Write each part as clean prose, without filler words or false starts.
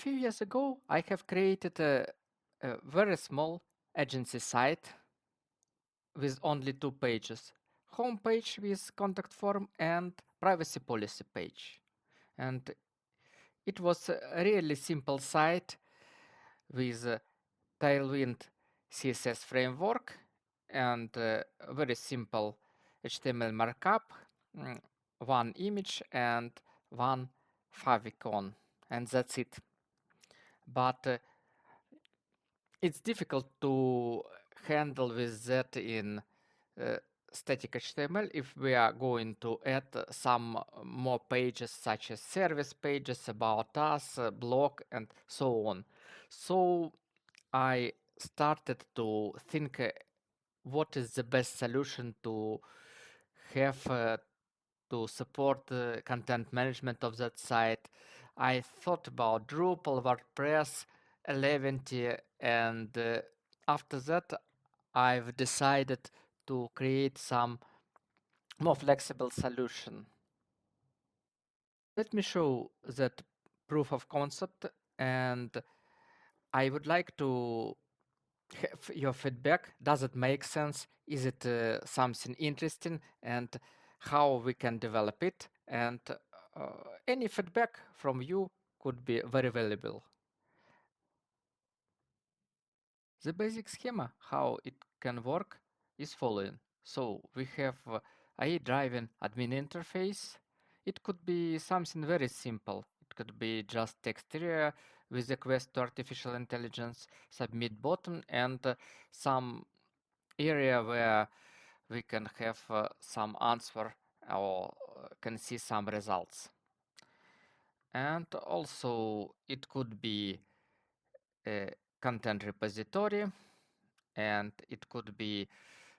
few years ago, I have created a very small agency site with only 2 pages. Home page with contact form and privacy policy page. And it was a really simple site with Tailwind CSS framework and very simple HTML markup, mm, one image and one favicon, and that's it. But it's difficult to handle with that in uh, static HTML if we are going to add some more pages such as service pages, about us, blog, and so on. So I started to think what is the best solution to have to support the content management of that site. I thought about Drupal, WordPress, Eleventy, and after that, I've decided to create some more flexible solution. Let me show that proof of concept, and I would like to have your feedback. Does it make sense? Is it something interesting? And how we can develop it? And any feedback from you could be very valuable. The basic schema, how it can work, is following. So we have AI-driven admin interface. It could be something very simple. It could be just text area with a request to artificial intelligence, submit button, and some area where we can have some answer or can see some results. And also it could be a content repository, and it could be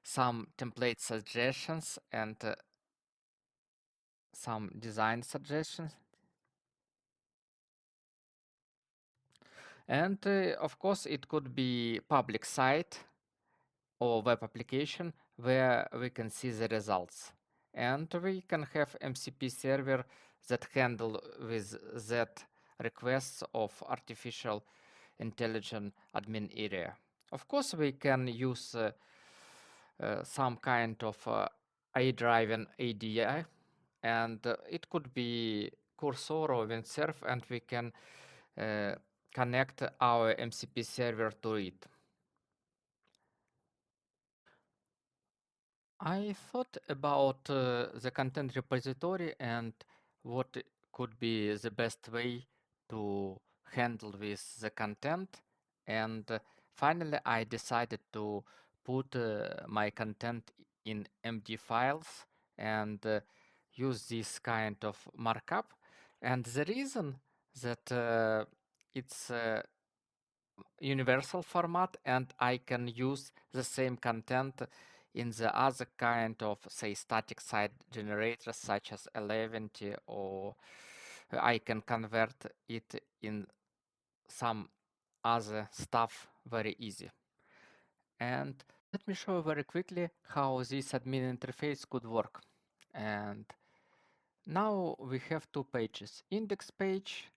some template suggestions and some design suggestions. And of course, it could be public site or web application where we can see the results. And we can have MCP server that handle with that requests of artificial intelligent admin area. Of course, we can use some kind of AI-driven ADI, and it could be Cursor or Windsurf, and we can uh, connect our MCP server to it. I thought about the content repository and what could be the best way to handle with the content. And finally, I decided to put my content in MD files and use this kind of markup. And the reason that it's universal format and I can use the same content in the other kind of, say, static site generators such as Eleventy, or I can convert it in some other stuff very easy. And let me show very quickly how this admin interface could work. And now we have 2 pages, index page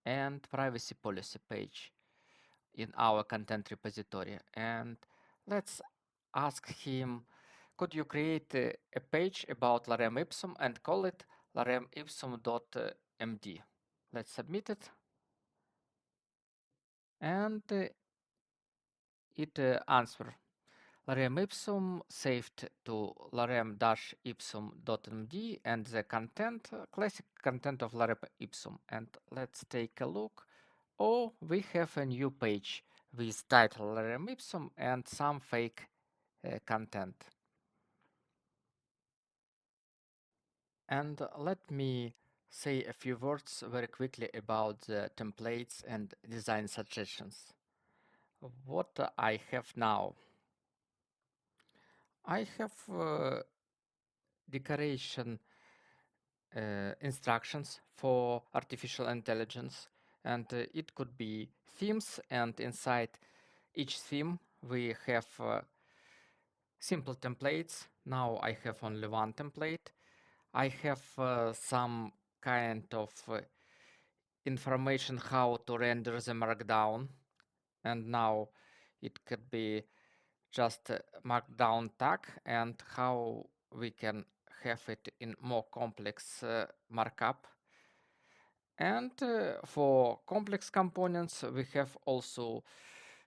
and privacy policy page in our content repository. And let's ask him, could you create a page about lorem ipsum and call it lorem ipsum.md? Let's submit it. And it answer lorem ipsum saved to lorem-ipsum.md and the content, classic content of lorem ipsum. And let's take a look. Oh, we have a new page with title lorem ipsum and some fake content. And let me say a few words very quickly about the templates and design suggestions. What I have now. I have decoration instructions for artificial intelligence, and it could be themes, and inside each theme we have simple templates. Now I have only one template. I have some kind of information how to render the markdown, and now it could be just a markdown tag, and how we can have it in more complex markup. And for complex components, we have also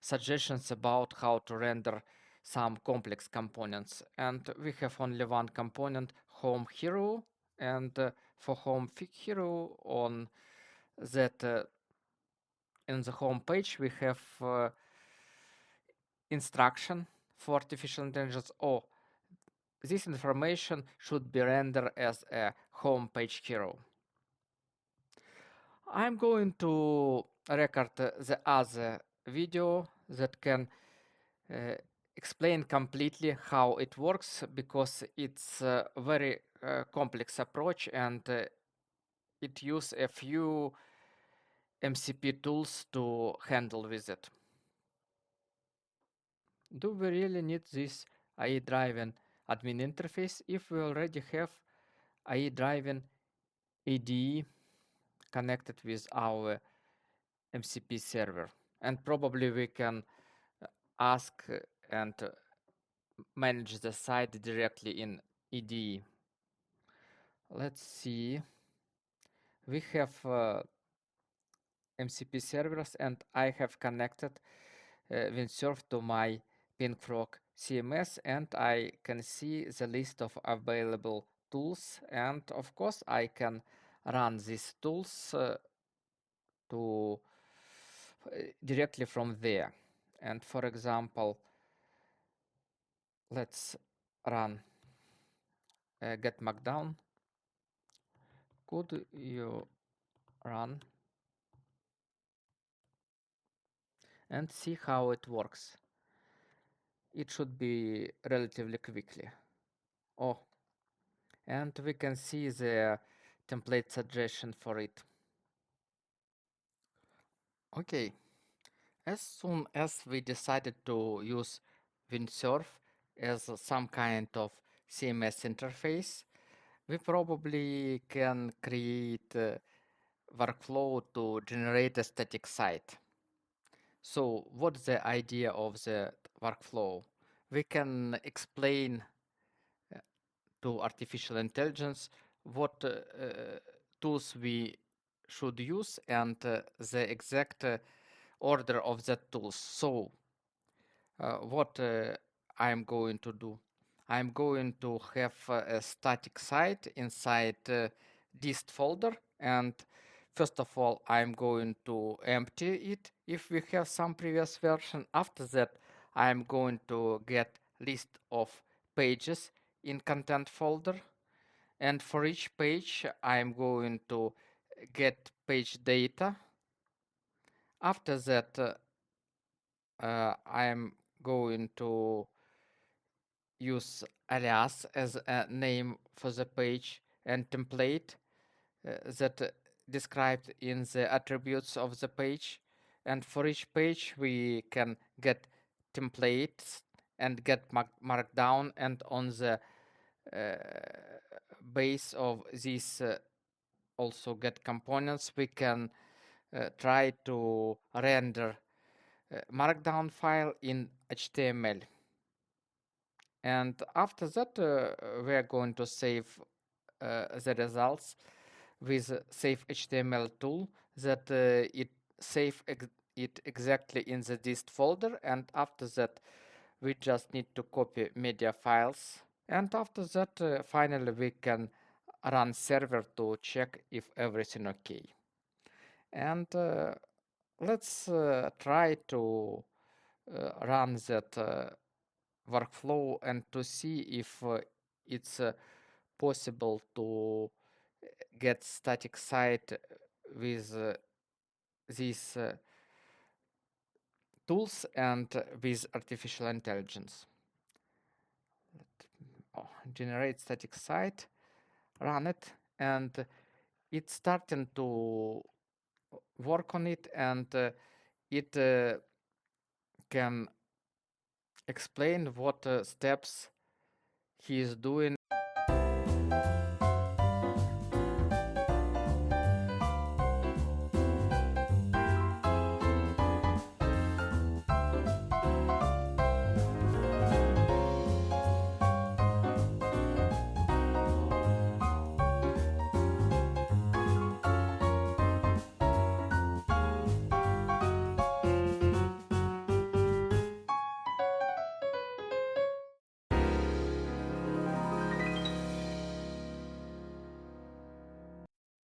suggestions about how to render some complex components. And we have only one component, home hero, and for home hero on that in the home page we have instruction for artificial intelligence. Oh, this information should be rendered as a home page hero. I'm going to record the other video that can explain completely how it works, because it's a very complex approach, and it uses a few MCP tools to handle with it. Do we really need this AI-driven admin interface if we already have AI-driven ADE connected with our MCP server? And probably we can ask and manage the site directly in EDE. Let's see. We have MCP servers, and I have connected Windsurf to my PinkFrog CMS, and I can see the list of available tools, and of course I can run these tools to directly from there. And for example, let's run get markdown. Could you run and see how it works? It should be relatively quickly. Oh, and we can see the template suggestion for it. Okay, as soon as we decided to use Windsurf as some kind of CMS interface, we probably can create a workflow to generate a static site. So what's the idea of the workflow? We can explain to artificial intelligence what tools we should use, and the exact order of the tools. So what I'm going to do? I'm going to have a static site inside dist folder, and first of all I'm going to empty it if we have some previous version. After that I'm going to get list of pages in content folder, and for each page I'm going to get page data. After that I'm going to use alias as a name for the page, and template that described in the attributes of the page. And for each page we can get templates and get markdown, and on the base of these also get components, we can try to render markdown file in HTML. And after that we are going to save the results with save HTML tool, that it save it exactly in the dist folder. And after that we just need to copy media files, and after that finally we can run server to check if everything okay. And let's try to run that workflow and to see if it's possible to get static site with these tools and with artificial intelligence. Generate static site, run it, and it's starting to work on it, and it can explain what steps he is doing.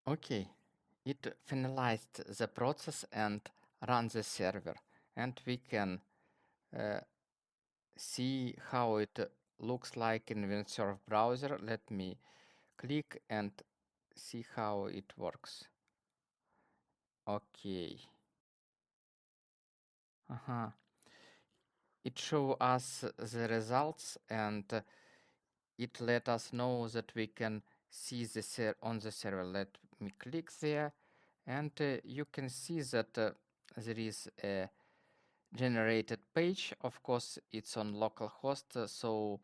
Okay, it finalized the process and ran the server, and we can see how it looks like in Windsurf browser. Let me click and see how it works. Okay. It show us the results, and it let us know that we can see the on the server. Let me click there, and you can see that there is a generated page. Of course, it's on localhost, so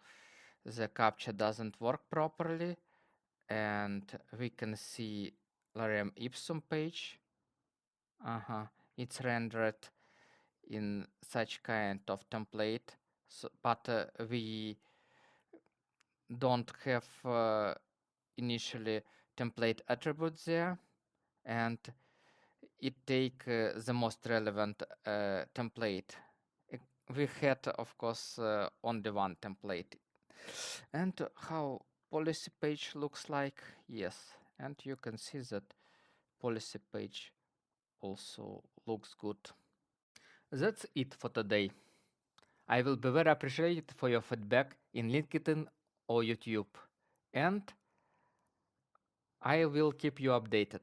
the captcha doesn't work properly, and we can see lorem ipsum page. It's rendered in such kind of template, so, but we don't have initially template attributes there, and it take the most relevant template. We had, of course, only one template. And how policy page looks like, yes, and you can see that policy page also looks good. That's it for today. I will be very appreciated for your feedback in LinkedIn or YouTube, and I will keep you updated.